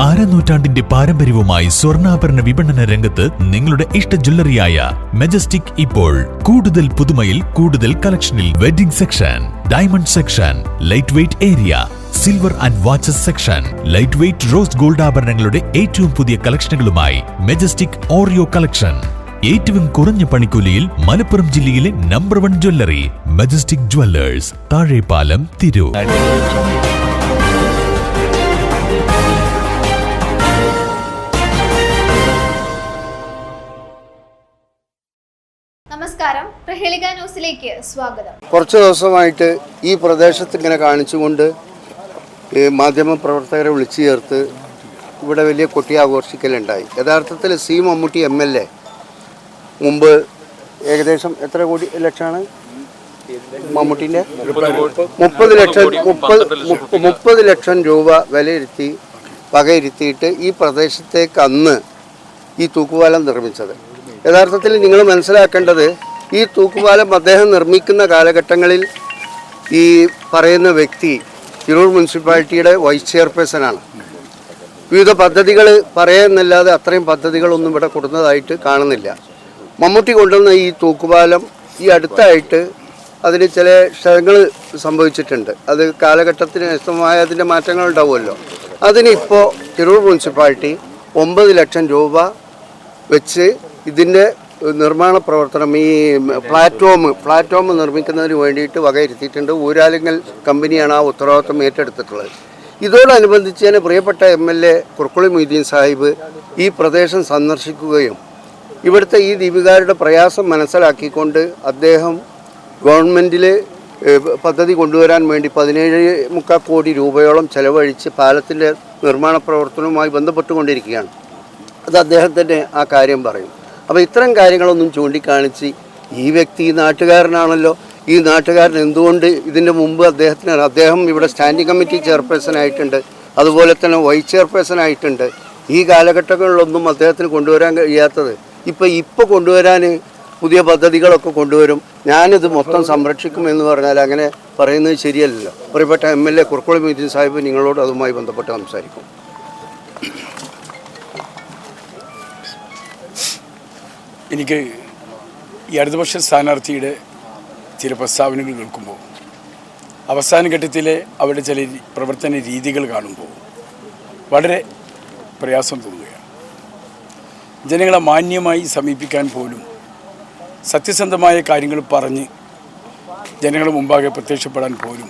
അരനൂറ്റാണ്ടിന്റെ പാരമ്പര്യവുമായി സ്വർണ്ണാഭരണ വിപണന രംഗത്ത് നിങ്ങളുടെ ഇഷ്ട ജ്വല്ലറിയായ മെജസ്റ്റിക് ഇപ്പോൾ കൂടുതൽ പുതുമയിൽ കൂടുതൽ കളക്ഷനിൽ wedding section, diamond section, light weight area, silver and watches section, light weight rose gold ആഭരണങ്ങളുടെ ഏറ്റവും പുതിയ കളക്ഷനുകളുമായി മെജസ്റ്റിക് ഓറിയോ കളക്ഷൻ. ഏറ്റവും കുറഞ്ഞ പണിക്കൂലിയിൽ മലപ്പുറം ജില്ലയിലെ number 1 jewellery majestic Jewellers, Thazhepalam, Tirur. നമസ്കാരം, പ്രഹേളിക ന്യൂസിലേക്ക് സ്വാഗതം. കുറച്ച് ദിവസമായിട്ട് ഈ പ്രദേശത്ത് ഇങ്ങനെ കാണിച്ചുകൊണ്ട് മാധ്യമപ്രവർത്തകരെ വിളിച്ചു ചേർത്ത് ഇവിടെ വലിയ കൊട്ടിയാഘോഷിക്കലുണ്ടായി. യഥാർത്ഥത്തിൽ സി മമ്മൂട്ടി MLA മുമ്പ് ഏകദേശം എത്ര കോടി ലക്ഷമാണ് മമ്മൂട്ടിൻ്റെ 30 ലക്ഷം രൂപ വിലയിരുത്തി വകയിരുത്തിയിട്ട് ഈ പ്രദേശത്തേക്ക് അന്ന് ഈ തൂക്കുപാലം നിർമ്മിച്ചത്. യഥാർത്ഥത്തിൽ നിങ്ങൾ മനസ്സിലാക്കേണ്ടത്, ഈ തൂക്കുപാലം അദ്ദേഹം നിർമ്മിക്കുന്ന കാലഘട്ടങ്ങളിൽ ഈ പറയുന്ന വ്യക്തി തിരൂർ മുനിസിപ്പാലിറ്റിയുടെ വൈസ് ചെയർപേഴ്സണാണ്. വിവിധ പദ്ധതികൾ പറയുന്നല്ലാതെ അത്രയും പദ്ധതികളൊന്നും ഇവിടെ കൊടുക്കുന്നതായിട്ട് കാണുന്നില്ല. മമ്മൂട്ടി കൊണ്ടുവന്ന ഈ തൂക്കുപാലം ഈ അടുത്തായിട്ട് അതിന് ചില ക്ഷതങ്ങൾ സംഭവിച്ചിട്ടുണ്ട്. അത് കാലഘട്ടത്തിന് വ്യക്തമായ അതിൻ്റെ മാറ്റങ്ങൾ ഉണ്ടാവുമല്ലോ. അതിനിപ്പോൾ തിരൂർ മുനിസിപ്പാലിറ്റി 9 ലക്ഷം രൂപ വെച്ച് ഇതിൻ്റെ നിർമ്മാണ പ്രവർത്തനം, ഈ പ്ലാറ്റ്ഫോം നിർമ്മിക്കുന്നതിന് വേണ്ടിയിട്ട് വകയിരുത്തിയിട്ടുണ്ട്. ഊരാലിങ്ങൽ കമ്പനിയാണ് ആ ഉത്തരവാദിത്വം ഏറ്റെടുത്തിട്ടുള്ളത്. ഇതോടനുബന്ധിച്ച് തന്നെ പ്രിയപ്പെട്ട MLA കുർക്കുളി മൊയ്തീൻ സാഹിബ് ഈ പ്രദേശം സന്ദർശിക്കുകയും ഇവിടുത്തെ ഈ ദ്വീപുകാരുടെ പ്രയാസം മനസ്സിലാക്കിക്കൊണ്ട് അദ്ദേഹം ഗവൺമെൻറ്റിൽ പദ്ധതി കൊണ്ടുവരാൻ വേണ്ടി 17.25 കോടി രൂപയോളം ചെലവഴിച്ച് പാലത്തിൻ്റെ നിർമ്മാണ പ്രവർത്തനവുമായി ബന്ധപ്പെട്ടുകൊണ്ടിരിക്കുകയാണ്. അത് അദ്ദേഹത്തിൻ്റെ ആ കാര്യം പറയും. അപ്പോൾ ഇത്തരം കാര്യങ്ങളൊന്നും ചൂണ്ടിക്കാണിച്ച് ഈ വ്യക്തി ഈ നാട്ടുകാരനാണല്ലോ, ഈ നാട്ടുകാരൻ എന്തുകൊണ്ട് ഇതിൻ്റെ മുമ്പ് അദ്ദേഹം ഇവിടെ സ്റ്റാൻഡിംഗ് കമ്മിറ്റി ചെയർപേഴ്സൺ ആയിട്ടുണ്ട്, അതുപോലെ തന്നെ വൈസ് ചെയർപേഴ്സൺ ആയിട്ടുണ്ട്. ഈ കാലഘട്ടങ്ങളിലൊന്നും അദ്ദേഹത്തിന് കൊണ്ടുവരാൻ കഴിയാത്തത് ഇപ്പോൾ കൊണ്ടുവരാൻ പുതിയ പദ്ധതികളൊക്കെ കൊണ്ടുവരും, ഞാനിത് മൊത്തം സംരക്ഷിക്കും എന്ന് പറഞ്ഞാൽ അങ്ങനെ പറയുന്നത് ശരിയല്ലല്ലോ. പ്രിയപ്പെട്ട MLA കുർക്കുളി മൊയ്തീൻ സാഹിബ് നിങ്ങളോട് അതുമായി ബന്ധപ്പെട്ട് സംസാരിക്കും. എനിക്ക് ഈ ഇടതുപക്ഷ സ്ഥാനാർത്ഥിയുടെ ചില പ്രസ്താവനകൾ കേൾക്കുമ്പോൾ, അവസാന ഘട്ടത്തിലെ അവരുടെ ചില പ്രവർത്തന രീതികൾ കാണുമ്പോൾ വളരെ പ്രയാസം തോന്നുകയാണ്. ജനങ്ങളെ മാന്യമായി സമീപിക്കാൻ പോലും, സത്യസന്ധമായ കാര്യങ്ങൾ പറഞ്ഞ് ജനങ്ങളുടെ മുമ്പാകെ പ്രത്യക്ഷപ്പെടാൻ പോലും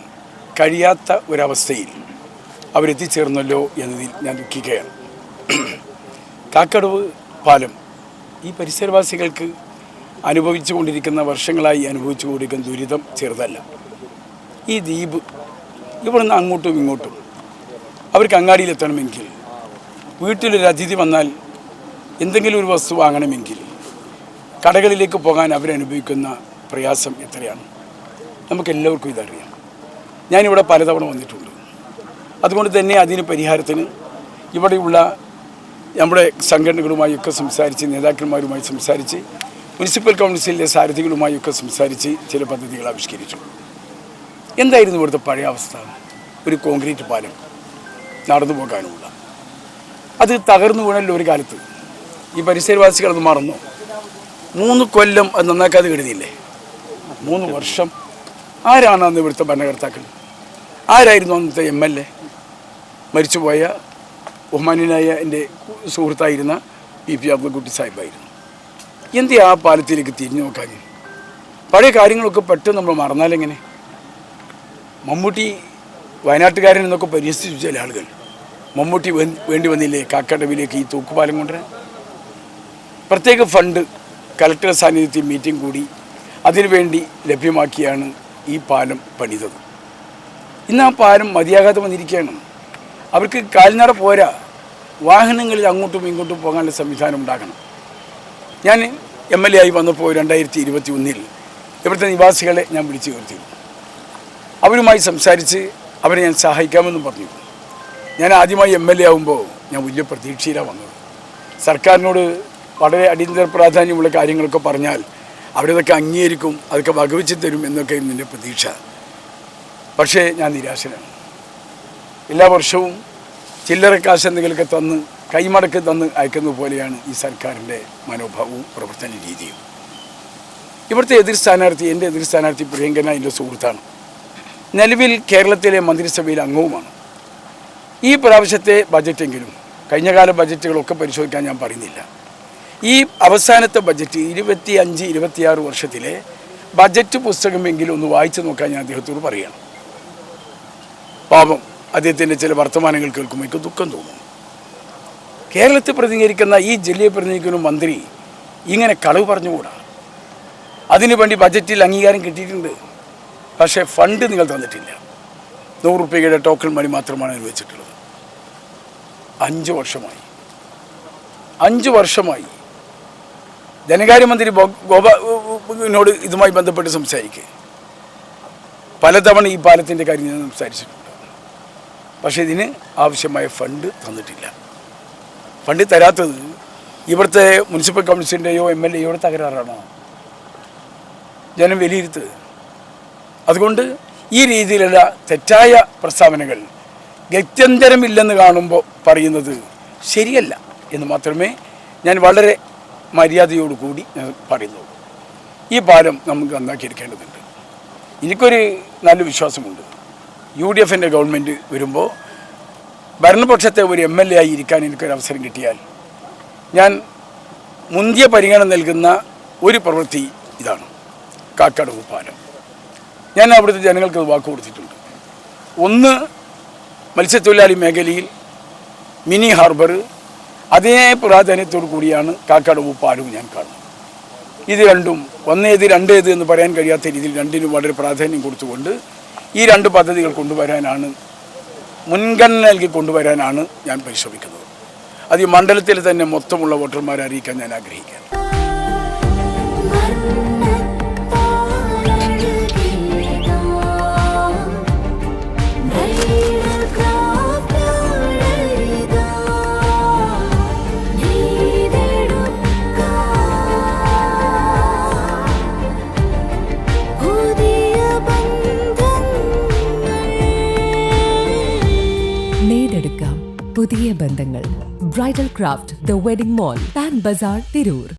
കഴിയാത്ത ഒരവസ്ഥയിൽ അവരെത്തിച്ചേർന്നല്ലോ എന്നതിൽ ഞാൻ ദുഃഖിക്കുകയാണ്. കാക്കടവ് പാലം ഈ പരിസരവാസികൾക്ക് വർഷങ്ങളായി അനുഭവിച്ചു കൊണ്ടിരിക്കുന്ന ദുരിതം ചെറുതല്ല. ഈ ദ്വീപ് ഇവിടുന്ന് അങ്ങോട്ടും ഇങ്ങോട്ടും അവർക്ക് അങ്ങാടിയിലെത്തണമെങ്കിൽ, വീട്ടിലൊരു അതിഥി വന്നാൽ എന്തെങ്കിലും ഒരു വസ്തു വാങ്ങണമെങ്കിൽ കടകളിലേക്ക് പോകാൻ അവരനുഭവിക്കുന്ന പ്രയാസം എത്രയാണ് നമുക്കെല്ലാവർക്കും ഇതറിയാം. ഞാനിവിടെ പലതവണ വന്നിട്ടുണ്ട്. അതുകൊണ്ട് തന്നെ അതിന് പരിഹാരത്തിന് ഇവിടെയുള്ള നമ്മുടെ സംഘടനകളുമായൊക്കെ സംസാരിച്ച്, നേതാക്കന്മാരുമായി സംസാരിച്ച്, മുനിസിപ്പൽ കൗൺസിലിലെ സാരഥികളുമായൊക്കെ സംസാരിച്ച് ചില പദ്ധതികൾ ആവിഷ്കരിച്ചു. എന്തായിരുന്നു ഇവിടുത്തെ പഴയ അവസ്ഥ? ഒരു കോൺക്രീറ്റ് പാലം നടന്നു പോകാനുള്ള, അത് തകർന്നു വീണല്ലോ ഒരു കാലത്ത്. ഈ പരിസരവാസികൾ അത് മറന്നു. 3 കൊല്ലം അത് നന്നാക്കാതെ കരുതിയില്ലേ? 3 വർഷം. ആരാണ് അന്ന് ഇവിടുത്തെ ഭരണകർത്താക്കൾ? ആരായിരുന്നു അന്നത്തെ MLA? മരിച്ചുപോയ ബഹുമാന്യനായ എൻ്റെ സുഹൃത്തായിരുന്ന PP അബ്ദുൽകുട്ടി സാഹിബായിരുന്നു. എന്ത് ആ പാലത്തിലേക്ക് തിരിഞ്ഞു നോക്കാൻ? പഴയ കാര്യങ്ങളൊക്കെ പെട്ടെന്ന് നമ്മൾ മറന്നാലെങ്ങനെ? മമ്മൂട്ടി വയനാട്ടുകാരൻ എന്നൊക്കെ പരിഹസിച്ചു ചില ആളുകൾ. മമ്മൂട്ടി വേണ്ടി വന്നില്ലേ കാക്കടവിലേക്ക് ഈ തൂക്കുപാലം കൊണ്ടുവരാൻ? പ്രത്യേക ഫണ്ട് കലക്ടർ സാന്നിധ്യത്തിൽ മീറ്റിംഗ് കൂടി അതിനുവേണ്ടി ലഭ്യമാക്കിയാണ് ഈ പാലം പണിതത്. ഇന്ന് ആ പാലം മതിയാകാതെ വന്നിരിക്കുകയാണ്. അവർക്ക് കാൽനട പോരാ, വാഹനങ്ങളിൽ അങ്ങോട്ടും ഇങ്ങോട്ടും പോകാനുള്ള സംവിധാനം ഉണ്ടാക്കണം. ഞാൻ MLA ആയി വന്നപ്പോൾ 2021 ഇവിടുത്തെ നിവാസികളെ ഞാൻ വിളിച്ചു ചേർത്തി. അവരുമായി സംസാരിച്ച് അവരെ ഞാൻ സഹായിക്കാമെന്നും പറഞ്ഞു. ഞാൻ ആദ്യമായി MLA ആകുമ്പോൾ ഞാൻ വലിയ പ്രതീക്ഷയിലാണ് വന്നത്. സർക്കാരിനോട് വളരെ അടിയന്തര പ്രാധാന്യമുള്ള കാര്യങ്ങളൊക്കെ പറഞ്ഞാൽ അവരതൊക്കെ അംഗീകരിക്കും, അതൊക്കെ വകവെച്ച് തരും എന്നൊക്കെ എൻ്റെ പ്രതീക്ഷ. പക്ഷേ ഞാൻ നിരാശനാണ്. എല്ലാ വർഷവും ചില്ലറക്കാശ് എന്തെങ്കിലുമൊക്കെ തന്ന് കൈമടക്ക് തന്ന് അയക്കുന്നത് പോലെയാണ് ഈ സർക്കാരിൻ്റെ മനോഭാവവും പ്രവർത്തന രീതിയും. ഇവിടുത്തെ എതിർ സ്ഥാനാർത്ഥി, എൻ്റെ എതിർ സ്ഥാനാർത്ഥി പ്രിയങ്കരൻ എൻ്റെ സുഹൃത്താണ്. നിലവിൽ കേരളത്തിലെ മന്ത്രിസഭയിലെ അംഗവുമാണ്. ഈ പ്രാവശ്യത്തെ ബജറ്റെങ്കിലും, കഴിഞ്ഞകാല ബജറ്റുകളൊക്കെ പരിശോധിക്കാൻ ഞാൻ പറയുന്നില്ല, ഈ അവസാനത്തെ ബജറ്റ് 25-26 വർഷത്തിലെ ബജറ്റ് പുസ്തകമെങ്കിലും ഒന്ന് വായിച്ചു നോക്കാൻ ഞാൻ അദ്ദേഹത്തോട് പറയുകയാണ്. പാപം, അദ്ദേഹത്തിൻ്റെ ചില വർത്തമാനങ്ങൾ കേൾക്കുമ്പോൾ എനിക്ക് ദുഃഖം തോന്നുന്നു. കേരളത്തെ പ്രതിനിധീകരിക്കുന്ന, ഈ ജില്ലയെ പ്രതിനിധീകരിക്കുന്ന മന്ത്രി ഇങ്ങനെ കളവ് പറഞ്ഞുകൂടാ. അതിനുവേണ്ടി ബജറ്റിൽ അംഗീകാരം കിട്ടിയിട്ടുണ്ട്, പക്ഷേ ഫണ്ട് നിങ്ങൾ തന്നിട്ടില്ല. 100 രൂപയുടെ ടോക്കൺ മണി മാത്രമാണ് അനുവദിച്ചിട്ടുള്ളത്. 5 വർഷമായി ധനകാര്യമന്ത്രി ഗോപനോട് ഇതുമായി ബന്ധപ്പെട്ട് സംസാരിക്കുക. പലതവണ ഈ പാലത്തിൻ്റെ കാര്യം ഞാൻ സംസാരിച്ചിട്ടുണ്ട്. പക്ഷേ ഇതിന് ആവശ്യമായ ഫണ്ട് തന്നിട്ടില്ല. ഫണ്ട് തരാത്തത് ഇവിടുത്തെ മുനിസിപ്പൽ കൗൺസിലിൻ്റെയോ MLAയോടെ തകരാറാണോ? ജനം വിലയിരുത്തുക. അതുകൊണ്ട് ഈ രീതിയിലുള്ള തെറ്റായ പ്രസ്താവനകൾ ഗത്യന്തരമില്ലെന്ന് കാണുമ്പോൾ പറയുന്നത് ശരിയല്ല എന്ന് മാത്രമേ ഞാൻ വളരെ മര്യാദയോടുകൂടി ഞാൻ പറയുന്നുള്ളൂ. ഈ പാലം നമുക്ക് നന്നാക്കിയെടുക്കേണ്ടതുണ്ട്. എനിക്കൊരു നല്ല വിശ്വാസമുണ്ട്, UDFൻ്റെ ഗവൺമെൻറ് വരുമ്പോൾ ഭരണപക്ഷത്തെ ഒരു MLA ആയി ഇരിക്കാൻ എനിക്കൊരു അവസരം കിട്ടിയാൽ ഞാൻ മുന്തിയ പരിഗണന നൽകുന്ന ഒരു പ്രവൃത്തി ഇതാണ്, കാക്കടവ് പാലം. ഞാൻ അവിടുത്തെ ജനങ്ങൾക്ക് വാക്ക് കൊടുത്തിട്ടുണ്ട്. ഒന്ന്, മത്സ്യത്തൊഴിലാളി മേഖലയിൽ മിനി ഹാർബർ, അതേ പ്രാധാന്യത്തോടു കൂടിയാണ് കാക്കടവ് പാലവും ഞാൻ കാണുന്നത്. ഇത് രണ്ടും ഒന്നേത് രണ്ടേത് എന്ന് പറയാൻ കഴിയാത്ത രീതിയിൽ രണ്ടിനും വളരെ പ്രാധാന്യം കൊടുത്തുകൊണ്ട് ഈ 2 പദ്ധതികൾ കൊണ്ടുവരാനാണ്, മുൻഗണന നൽകി കൊണ്ടുവരാനാണ് ഞാൻ പരിശ്രമിക്കുന്നത്. അത് ഈ മണ്ഡലത്തിൽ തന്നെ മൊത്തമുള്ള വോട്ടർമാരെ അറിയിക്കാൻ ഞാൻ ആഗ്രഹിക്കുകയാണ്. പുതിയ ബന്ധങ്ങൾ. Bridal craft, the wedding mall, Pan Bazar, Tirur.